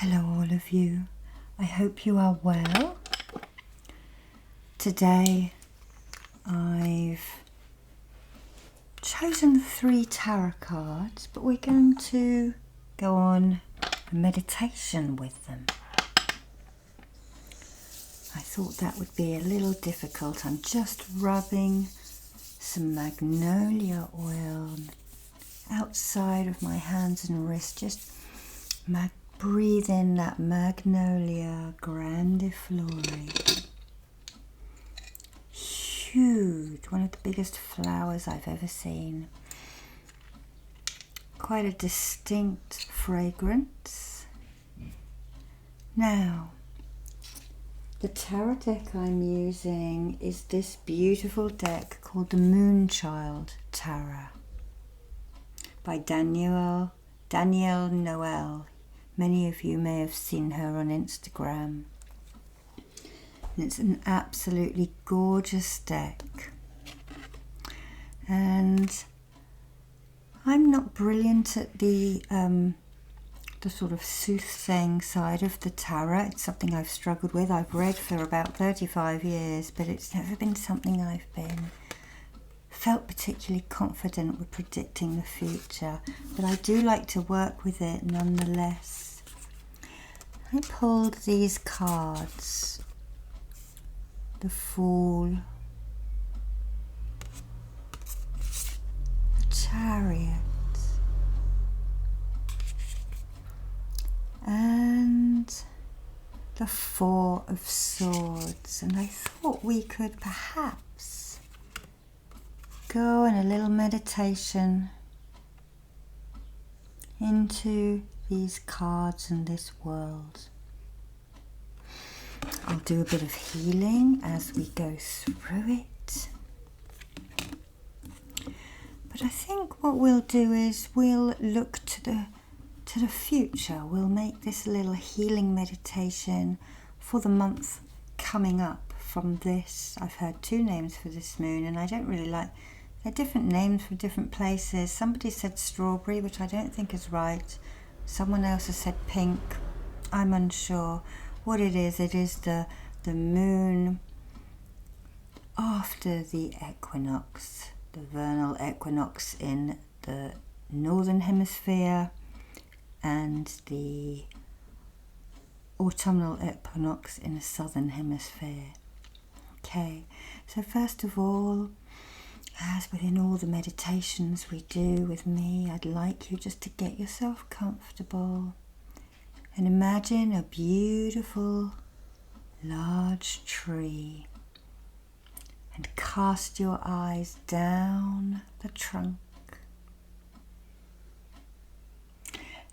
Hello all of you, I hope you are well. Today I've chosen 3 tarot cards, but we're going to go on a meditation with them. I thought that would be a little difficult. I'm just rubbing some magnolia oil outside of my hands and wrists, just breathe in that Magnolia grandiflora. Huge, one of the biggest flowers I've ever seen. Quite a distinct fragrance. Now, the tarot deck I'm using is this beautiful deck called the Moonchild Tarot by Danielle Noel. Many of you may have seen her on Instagram. And it's an absolutely gorgeous deck. And I'm not brilliant at the sort of soothsaying side of the tarot. It's something I've struggled with. I've read for about 35 years, but it's never been something I've felt particularly confident with predicting the future, but I do like to work with it nonetheless. I pulled these cards: the Fool, the Chariot, and the Four of Swords, and I thought we could perhaps go in a little meditation into these cards and this world. I'll do a bit of healing as we go through it. But I think what we'll do is we'll look to the future. We'll make this little healing meditation for the month coming up from this. I've heard 2 names for this moon, and I don't really like. They're different names for different places. Somebody said strawberry, which I don't think is right. Someone else has said pink. I'm unsure what it is. It is the moon after the equinox, the vernal equinox in the northern hemisphere and the autumnal equinox in the southern hemisphere. Okay, so first of all, as within all the meditations we do with me, I'd like you just to get yourself comfortable and imagine a beautiful large tree and cast your eyes down the trunk.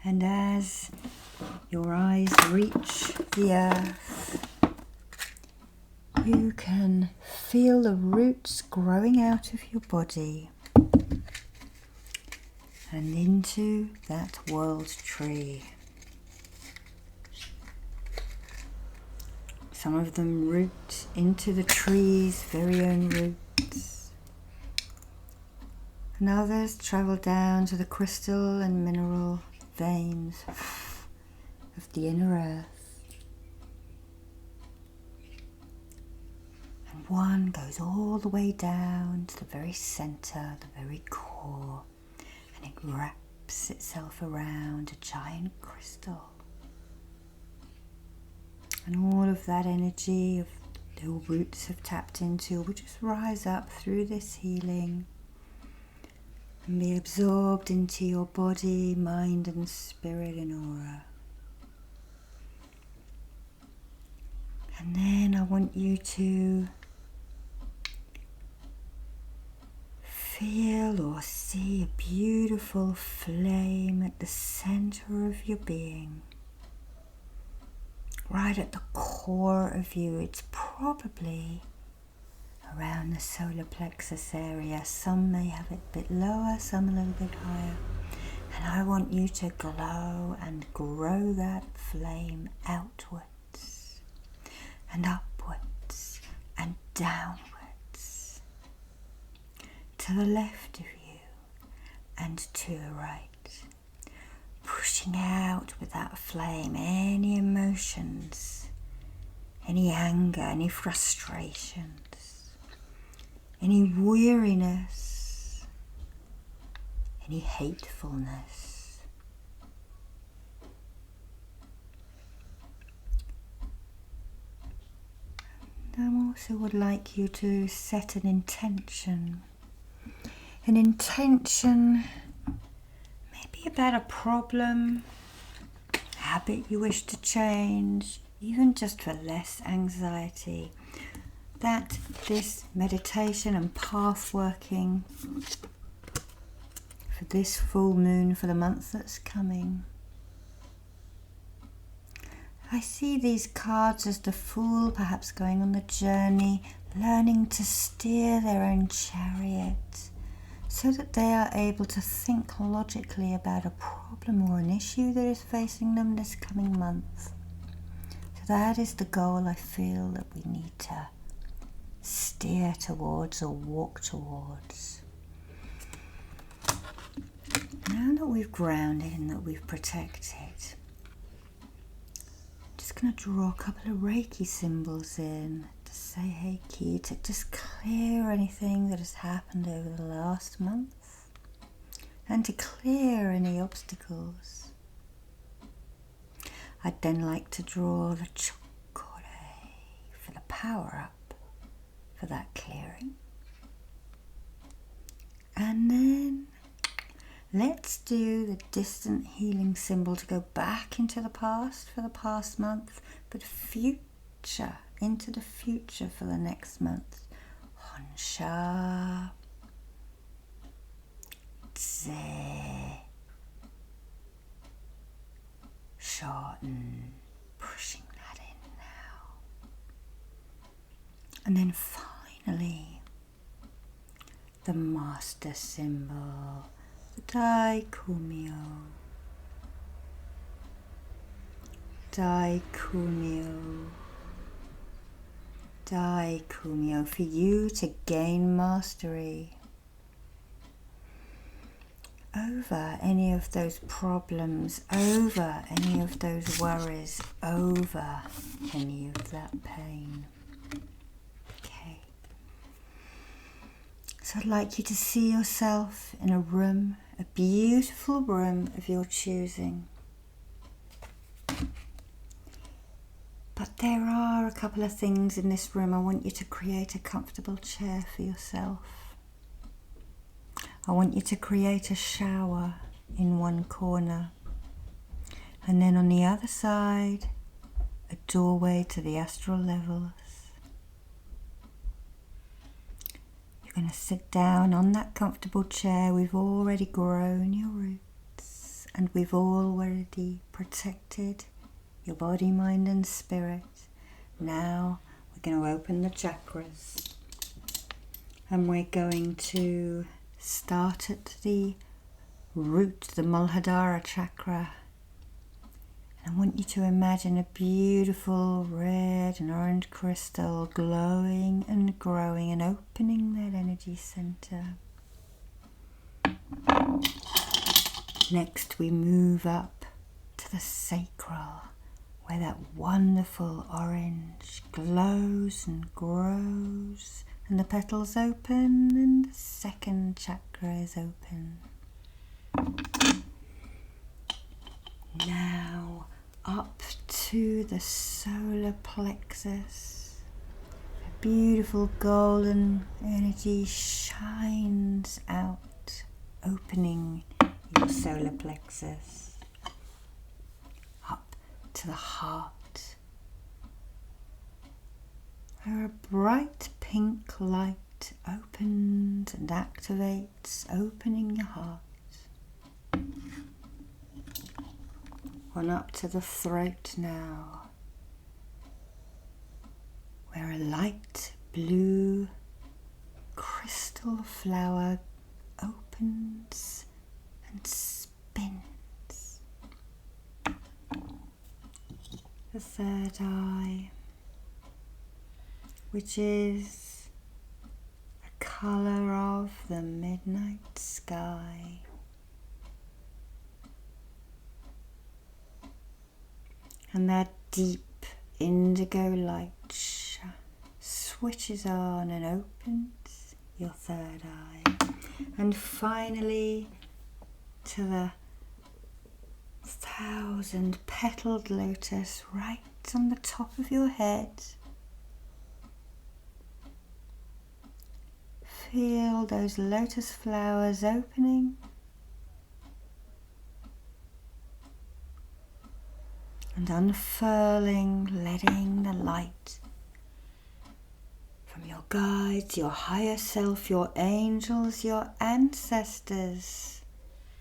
And as your eyes reach the earth, you can feel the roots growing out of your body and into that world tree. Some of them root into the tree's very own roots, and others travel down to the crystal and mineral veins of the inner earth. And one goes all the way down to the very center, the very core, and it wraps itself around a giant crystal. And all of that energy of the roots have tapped into will just rise up through this healing and be absorbed into your body, mind and spirit and aura. And then I want you to feel or see a beautiful flame at the center of your being. Right at the core of you. It's probably around the solar plexus area. Some may have it a bit lower, some a little bit higher. And I want you to glow and grow that flame outwards and upwards and downwards, to the left of you and to the right, pushing out out with that flame any emotions, any anger, any frustrations, any weariness, any hatefulness. I also would like you to set an intention maybe about a problem, habit you wish to change, even just for less anxiety, that this meditation and path working for this full moon, for the month that's coming. I see these cards as the Fool, perhaps going on the journey, learning to steer their own chariot so that they are able to think logically about a problem or an issue that is facing them this coming month. So that is the goal I feel that we need to steer towards or walk towards. Now that we've grounded and that we've protected, I'm just going to draw a couple of Reiki symbols in to say hey Ki, to just clear anything that has happened over the last month and to clear any obstacles. I'd then like to draw the Chakra for the power up, for that clearing. And then let's do the distant healing symbol to go back into the past for the past month, but future, into the future for the next month. Honsha, Tse, shorten, pushing that in now. And then finally, the master symbol, the Daikumyo. Daikumyo. Daikumyo, for you to gain mastery over any of those problems, over any of those worries, over any of that pain. Okay. So I'd like you to see yourself in a room, a beautiful room of your choosing. But there are a couple of things in this room. I want you to create a comfortable chair for yourself. I want you to create a shower in one corner. And then on the other side, a doorway to the astral levels. You're going to sit down on that comfortable chair. We've already grown your roots and we've already protected your body, mind and spirit. Now we're going to open the chakras and we're going to start at the root, the Malhadara chakra. And I want you to imagine a beautiful red and orange crystal glowing and growing and opening that energy center. Next we move up to the sacral, where that wonderful orange glows and grows, and the petals open and the second chakra is open. Now up to the solar plexus. A beautiful golden energy shines out, opening your solar plexus. Up to the heart, where a bright pink light opens and activates, opening your heart. On up to the throat now, where a light blue crystal flower opens and spins. The third eye, which is the colour of the midnight sky. And that deep indigo light switches on and opens your third eye. And finally to the 1,000-petaled lotus right on the top of your head. Feel those lotus flowers opening and unfurling, letting the light from your guides, your higher self, your angels, your ancestors,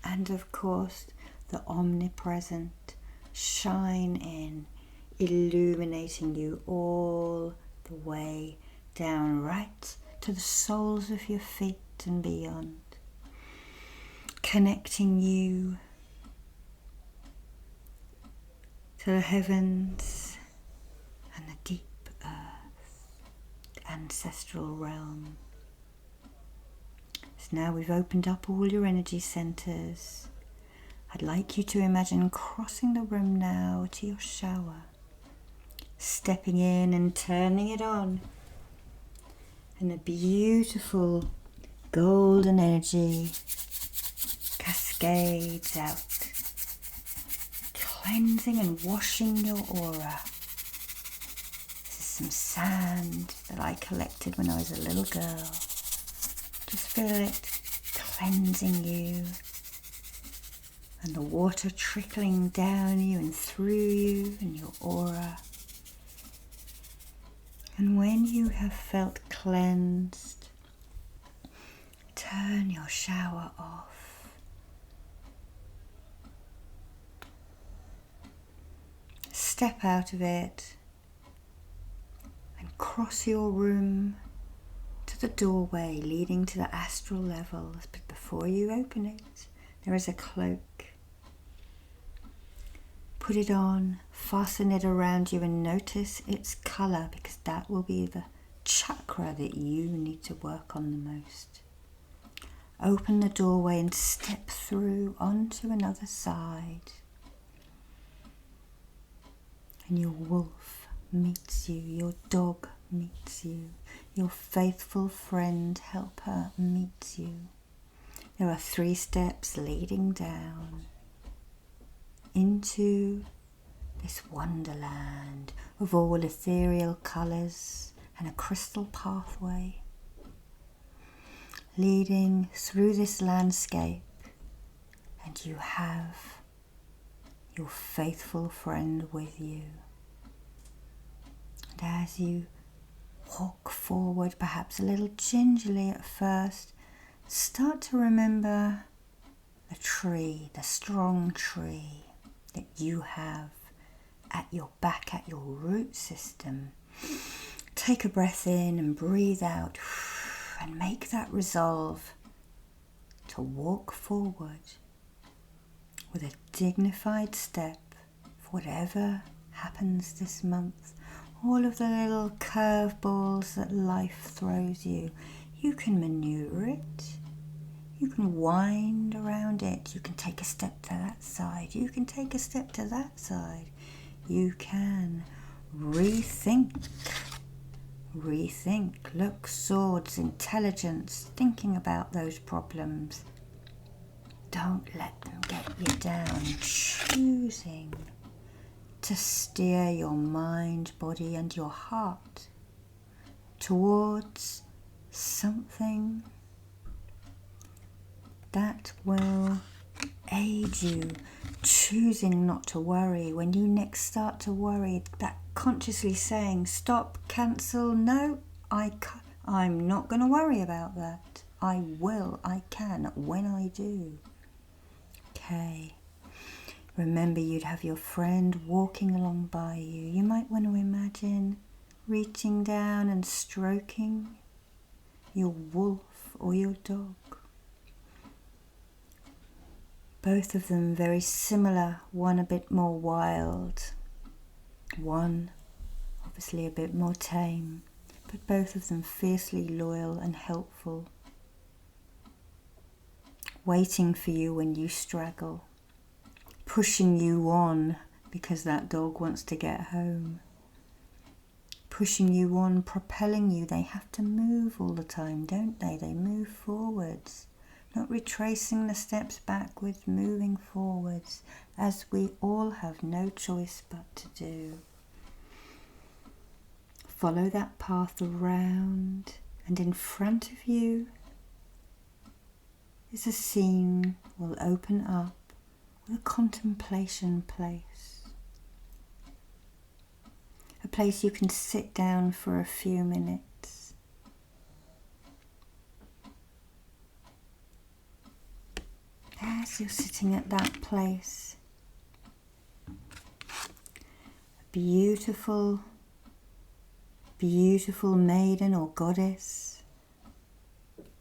and of course the omnipresent shine in, illuminating you all the way down right to the soles of your feet and beyond, connecting you to the heavens and the deep earth, the ancestral realm. So now we've opened up all your energy centers. I'd like you to imagine crossing the room now to your shower, stepping in and turning it on, and a beautiful golden energy cascades out, cleansing and washing your aura. This is some sand that I collected when I was a little girl. Just feel it cleansing you, and the water trickling down you and through you and your aura. And when you have felt cleansed, turn your shower off. Step out of it and cross your room to the doorway leading to the astral levels. But before you open it, there is a cloak. Put it on, fasten it around you and notice its colour, because that will be the chakra that you need to work on the most. Open the doorway and step through onto another side. And your wolf meets you, your dog meets you, your faithful friend, helper meets you. There are 3 steps leading down into this wonderland of all ethereal colours and a crystal pathway leading through this landscape, and you have your faithful friend with you. And as you walk forward, perhaps a little gingerly at first, start to remember the tree, the strong tree that you have at your back, at your root system. Take a breath in and breathe out, and make that resolve to walk forward with a dignified step for whatever happens this month. All of the little curveballs that life throws you, you can maneuver it. You can wind around it. You can take a step to that side. You can take a step to that side. You can rethink. Look, swords, intelligence, thinking about those problems. Don't let them get you down. Choosing to steer your mind, body and your heart towards something that will aid you, choosing not to worry. When you next start to worry, that consciously saying, stop, cancel, no, I'm not going to worry about that. I will, I can, when I do. Okay. Remember, you'd have your friend walking along by you. You might want to imagine reaching down and stroking your wolf or your dog. Both of them very similar, one a bit more wild, one obviously a bit more tame, but both of them fiercely loyal and helpful, waiting for you when you straggle, pushing you on because that dog wants to get home. Pushing you on, propelling you. They have to move all the time, don't they? They move forwards. Not retracing the steps backwards, moving forwards, as we all have no choice but to do. Follow that path around, and in front of you is a scene will open up with a contemplation place. A place you can sit down for a few minutes. As you're sitting at that place, a beautiful maiden or goddess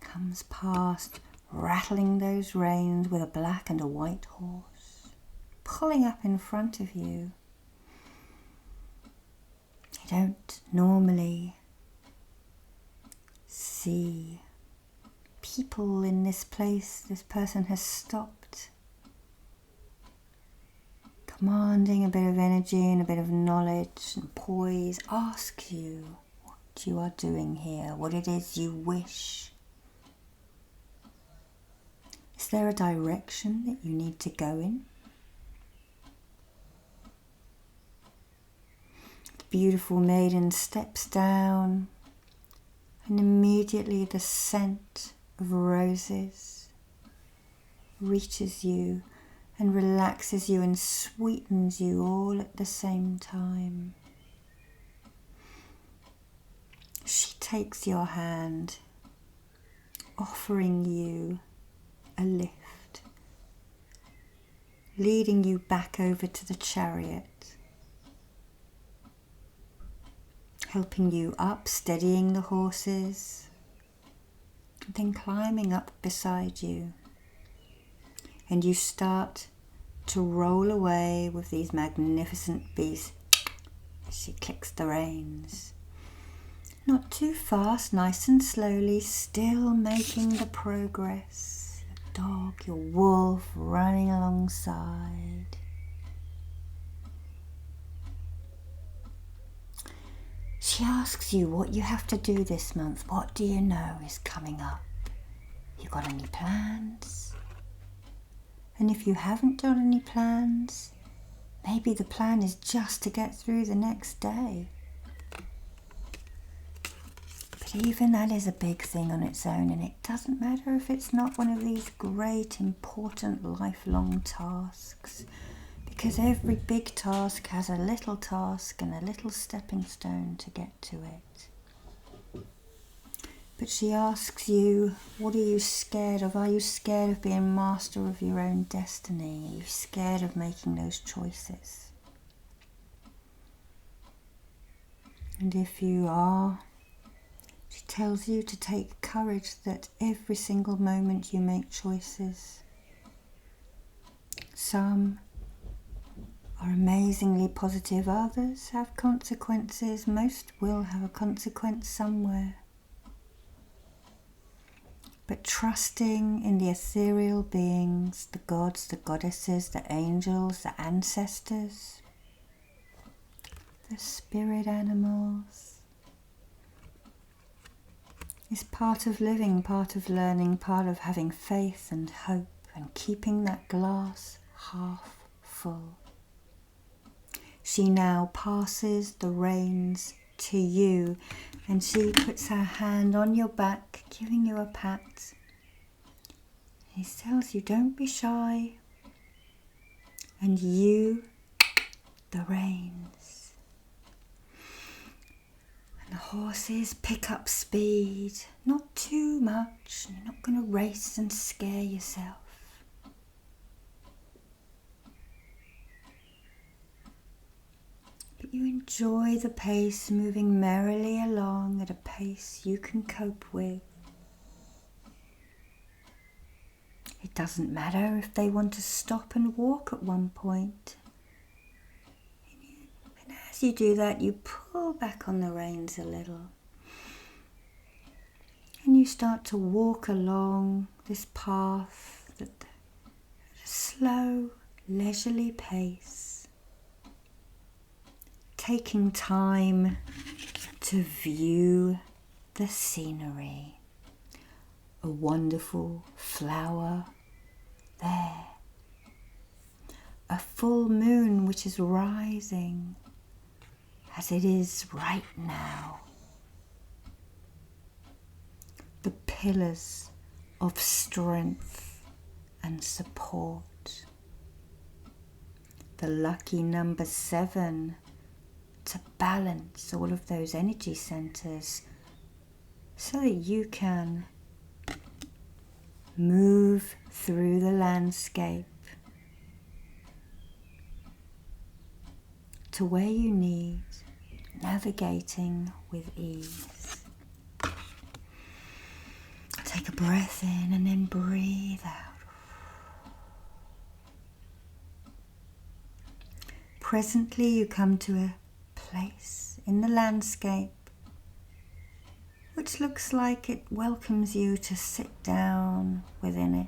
comes past, rattling those reins with a black and a white horse, pulling up in front of you. You don't normally see people in this place. This person has stopped, commanding a bit of energy and a bit of knowledge and poise, asks you what you are doing here, what it is you wish. Is there a direction that you need to go in? The beautiful maiden steps down, and immediately the scent of roses reaches you and relaxes you and sweetens you all at the same time. She takes your hand, offering you a lift, leading you back over to the chariot, helping you up, steadying the horses, and then climbing up beside you. And you start to roll away with these magnificent beasts as she clicks the reins. Not too fast, nice and slowly, still making the progress. Your dog, your wolf running alongside. She asks you what you have to do this month. What do you know is coming up? You got any plans? And if you haven't got any plans, maybe the plan is just to get through the next day. But even that is a big thing on its own, and it doesn't matter if it's not one of these great, important, lifelong tasks, because every big task has a little task and a little stepping stone to get to it. But she asks you, what are you scared of? Are you scared of being master of your own destiny? Are you scared of making those choices? And if you are, she tells you to take courage that every single moment you make choices. Some are amazingly positive, others have consequences. Most will have a consequence somewhere. But trusting in the ethereal beings, the gods, the goddesses, the angels, the ancestors, the spirit animals, is part of living, part of learning, part of having faith and hope and keeping that glass half full. She now passes the reins to you, and she puts her hand on your back, giving you a pat. She tells you, don't be shy, and you, the reins. And the horses pick up speed, not too much. You're not going to race and scare yourself. But you enjoy the pace, moving merrily along at a pace you can cope with. It doesn't matter if they want to stop and walk at one point. And as you do that, you pull back on the reins a little. And you start to walk along this path at a slow, leisurely pace. taking time to view the scenery. A wonderful flower there. A full moon which is rising as it is right now. The pillars of strength and support. The lucky number 7 to balance all of those energy centers so that you can move through the landscape to where you need, navigating with ease. Take a breath in and then breathe out. Presently you come to a place in the landscape which looks like it welcomes you to sit down within it.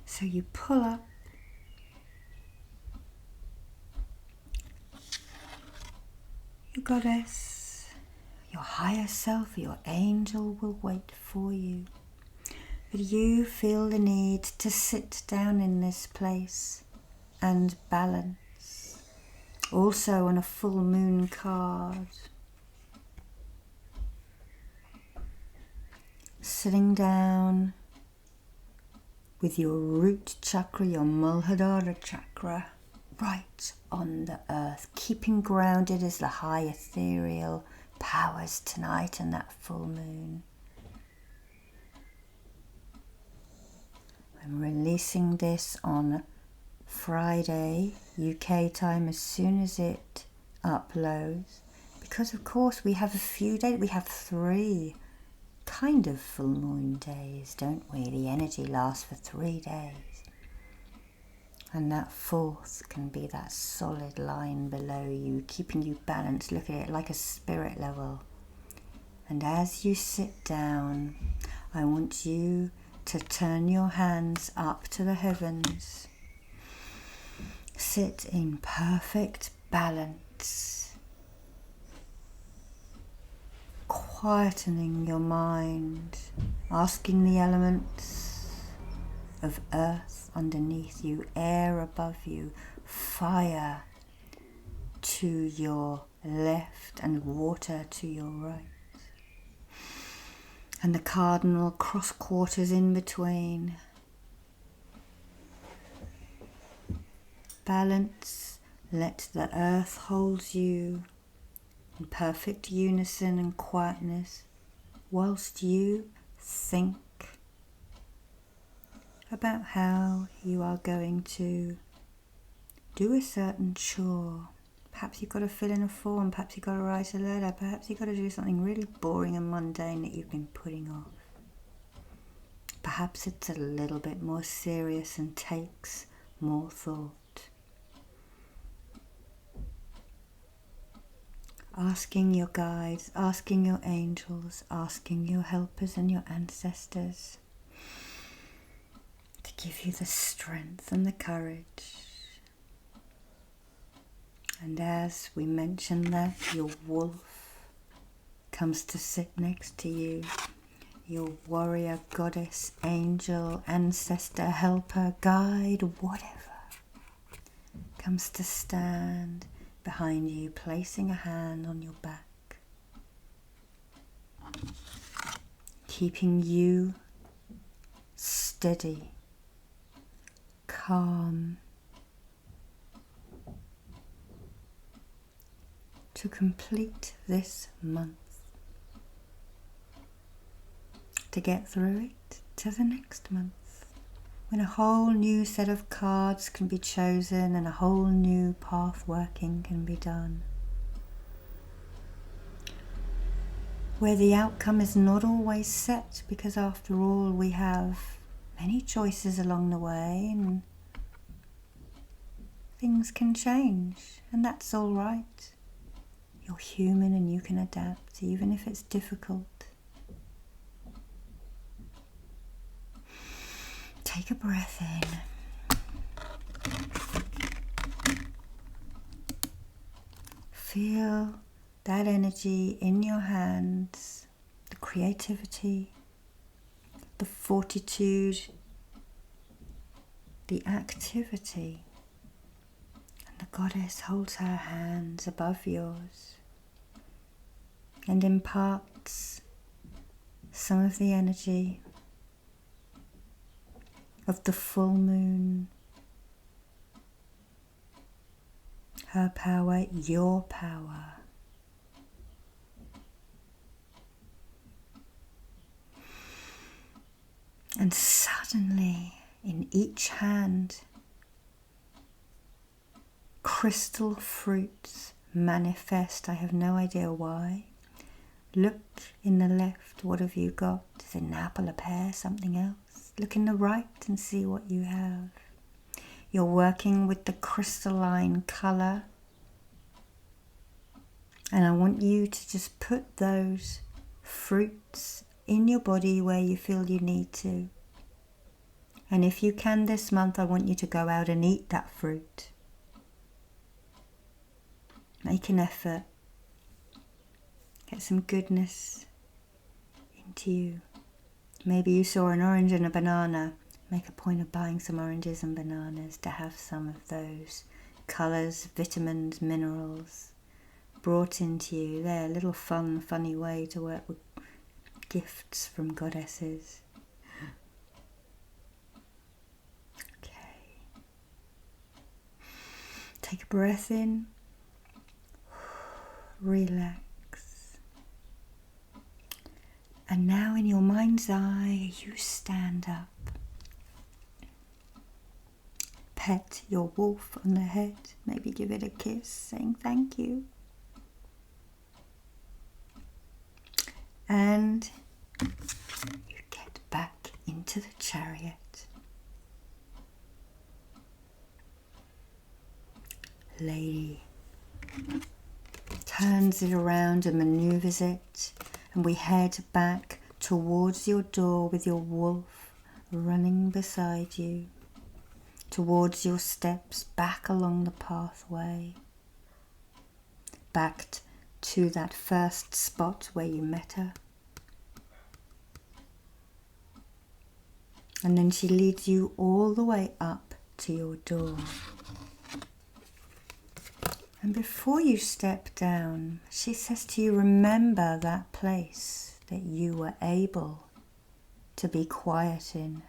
So you pull up your goddess, your higher self, your angel will wait for you. But you feel the need to sit down in this place and balance. Also on a full moon card. Sitting down with your root chakra, your Malhadara chakra, right on the earth, keeping grounded as the high ethereal powers tonight and that full moon. I'm releasing this on Friday, UK time, as soon as it uploads, because of course we have a few days, we have 3 kind of full moon days, don't we? The energy lasts for 3 days. And that 4th can be that solid line below you, keeping you balanced. Look at it like a spirit level. And as you sit down, I want you to turn your hands up to the heavens. Sit in perfect balance, quietening your mind, asking the elements of earth underneath you, air above you, fire to your left and water to your right. And the cardinal cross quarters in between. Balance, let the earth hold you in perfect unison and quietness whilst you think about how you are going to do a certain chore. Perhaps you've got to fill in a form, perhaps you've got to write a letter, perhaps you've got to do something really boring and mundane that you've been putting off. Perhaps it's a little bit more serious and takes more thought. Asking your guides, asking your angels, asking your helpers and your ancestors to give you the strength and the courage. And as we mentioned that, your wolf comes to sit next to you. Your warrior, goddess, angel, ancestor, helper, guide, whatever, comes to stand behind you, placing a hand on your back, keeping you steady, calm, to complete this month, to get through it to the next month, when a whole new set of cards can be chosen and a whole new path working can be done, where the outcome is not always set, because after all we have many choices along the way and things can change, and that's all right. You're human and you can adapt, even if it's difficult. Take a breath in Feel that energy in your hands, the creativity, the fortitude, the activity. And the goddess holds her hands above yours and imparts some of the energy of the full moon, her power, your power. And suddenly, in each hand, crystal fruits manifest. I have no idea why. Look in the left, what have you got? Is it an apple, a pear, something else? Look in the right and see what you have. You're working with the crystalline colour. And I want you to just put those fruits in your body where you feel you need to. And if you can this month, I want you to go out and eat that fruit. Make an effort. Get some goodness into you. Maybe you saw an orange and a banana. Make a point of buying some oranges and bananas to have some of those colours, vitamins, minerals brought into you. They're a little funny way to work with gifts from goddesses. Okay. Take a breath in. Relax. And now in your mind's eye, you stand up. Pet your wolf on the head. Maybe give it a kiss, saying thank you. And you get back into the chariot. Lady turns it around and maneuvers it, and we head back towards your door with your wolf running beside you, towards your steps, back along the pathway, back to that first spot where you met her. And then she leads you all the way up to your door. And before you step down, she says to you, remember that place that you were able to be quiet in,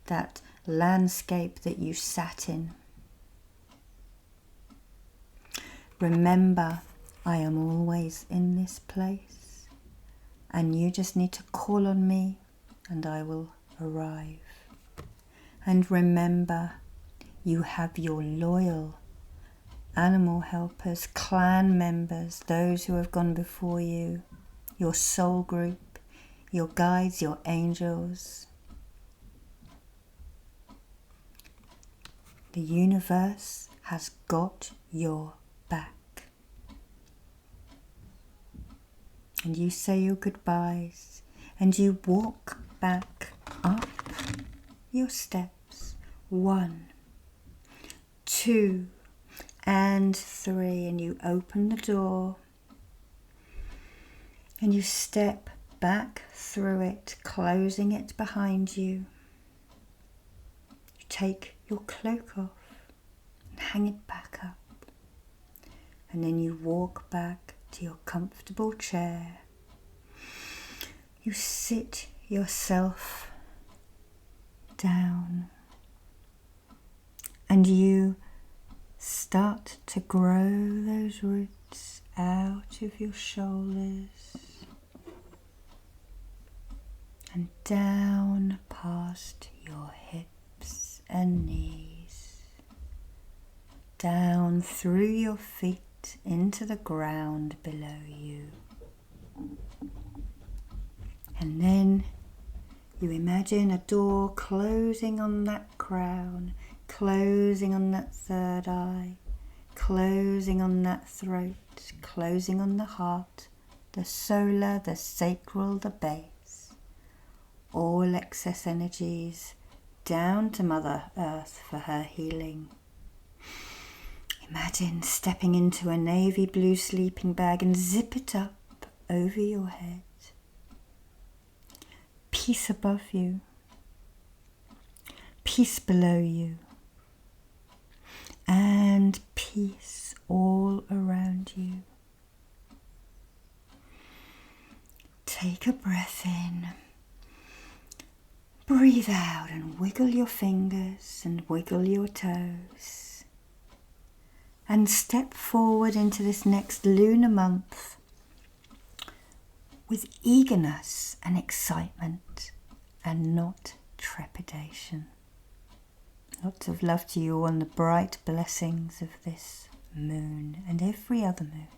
that landscape that you sat in. Remember, I am always in this place, and you just need to call on me and I will arrive. And remember, you have your loyal animal helpers, clan members, those who have gone before you, your soul group, your guides, your angels. The universe has got your back. And you say your goodbyes and you walk back up your steps. 1, 2, and 3, and you open the door and you step back through it, closing it behind you. You take your cloak off and hang it back up, and then you walk back to your comfortable chair. You sit yourself down and you start to grow those roots out of your shoulders and down past your hips and knees, down through your feet into the ground below you. And then you imagine a door closing on that crown, closing on that third eye, closing on that throat, closing on the heart, the solar, the sacral, the base. All excess energies down to Mother Earth for her healing. Imagine stepping into a navy blue sleeping bag and zip it up over your head. Peace above you. Peace below you. And peace all around you. Take a breath in. Breathe out and wiggle your fingers and wiggle your toes. And step forward into this next lunar month with eagerness and excitement and not trepidation. Lots of love to you all and the bright blessings of this moon and every other moon.